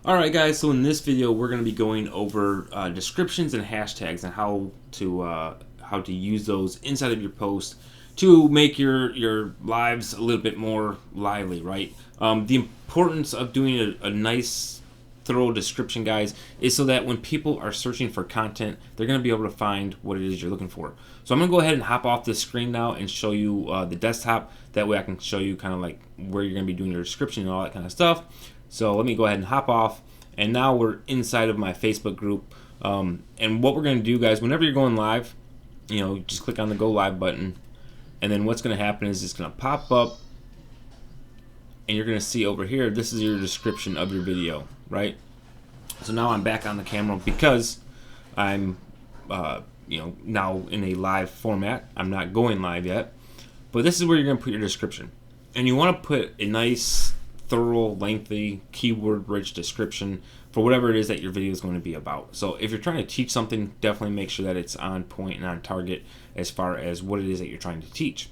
Alright guys, so in this video we're going to be going over descriptions and hashtags and how to use those inside of your post to make your lives a little bit more lively, right? The importance of doing a nice thorough description, guys, is so that when people are searching for content, they're going to be able to find what it is you're looking for. So I'm going to go ahead and hop off this screen now and show you the desktop. That way I can show you kind of like where you're going to be doing your description and all that kind of stuff. So let me go ahead and hop off, and now we're inside of my Facebook group. And what we're going to do, guys, whenever you're going live, just click on the go live button, and then what's going to happen is it's going to pop up, and you're going to see over here, this is your description of your video, right? So now I'm back on the camera because I'm now in a live format. I'm not going live yet, but this is where you're going to put your description, and you want to put a nice, thorough, lengthy, keyword-rich description for whatever it is that your video is going to be about. So if you're trying to teach something, definitely make sure that it's on point and on target as far as what it is that you're trying to teach.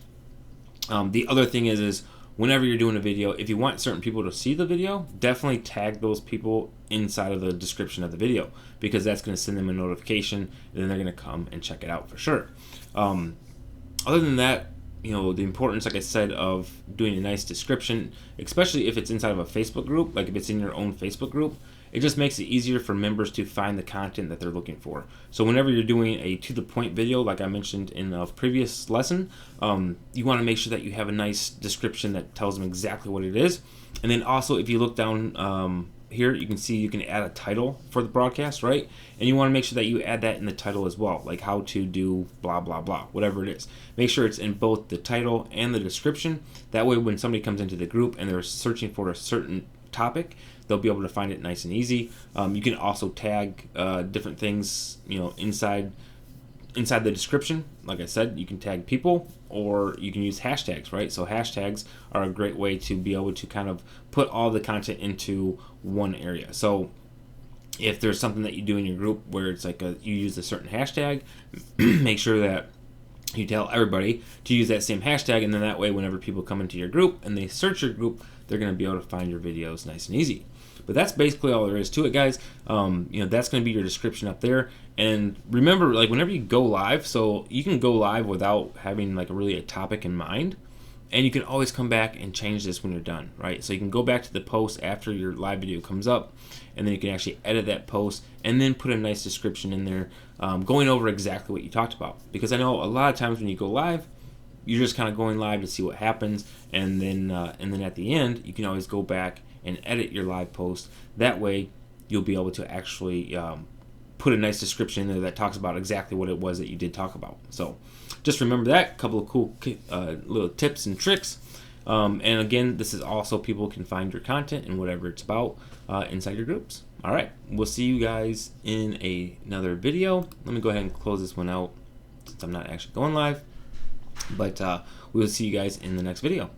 The other thing is whenever you're doing a video, if you want certain people to see the video, definitely tag those people inside of the description of the video, because that's going to send them a notification, and then they're going to come and check it out for sure. Other than that, the importance, like I said, of doing a nice description, especially if it's inside of a Facebook group, like if it's in your own Facebook group, it just makes it easier for members to find the content that they're looking for. So whenever you're doing a to-the-point video, like I mentioned in a previous lesson, you want to make sure that you have a nice description that tells them exactly what it is. And then also, if you look down here, you can see you can add a title for the broadcast, right? And you want to make sure that you add that in the title as well, like how to do blah blah blah, whatever it is. Make sure it's in both the title and the description. That way when somebody comes into the group and they're searching for a certain topic, they'll be able to find it nice and easy. You can also tag different things inside the description. Like I said, you can tag people, or you can use hashtags, right? So hashtags are a great way to be able to kind of put all the content into one area. So if there's something that you do in your group where it's like you use a certain hashtag, make sure that you tell everybody to use that same hashtag, and then that way whenever people come into your group and they search your group, they're going to be able to find your videos nice and easy. But that's basically all there is to it, guys. That's going to be your description up there. And remember, like whenever you go live, so you can go live without having like really a topic in mind, and you can always come back and change this when you're done, right? So you can go back to the post after your live video comes up, and then you can actually edit that post and then put a nice description in there, going over exactly what you talked about. Because I know a lot of times when you go live, you're just kind of going live to see what happens, and then at the end, you can always go back and edit your live post. That way, you'll be able to actually put a nice description in there that talks about exactly what it was that you did talk about. So just remember that. A couple of cool little tips and tricks. And again, this is also people can find your content and whatever it's about inside your groups. All right, we'll see you guys in another video. Let me go ahead and close this one out since I'm not actually going live. But we will see you guys in the next video.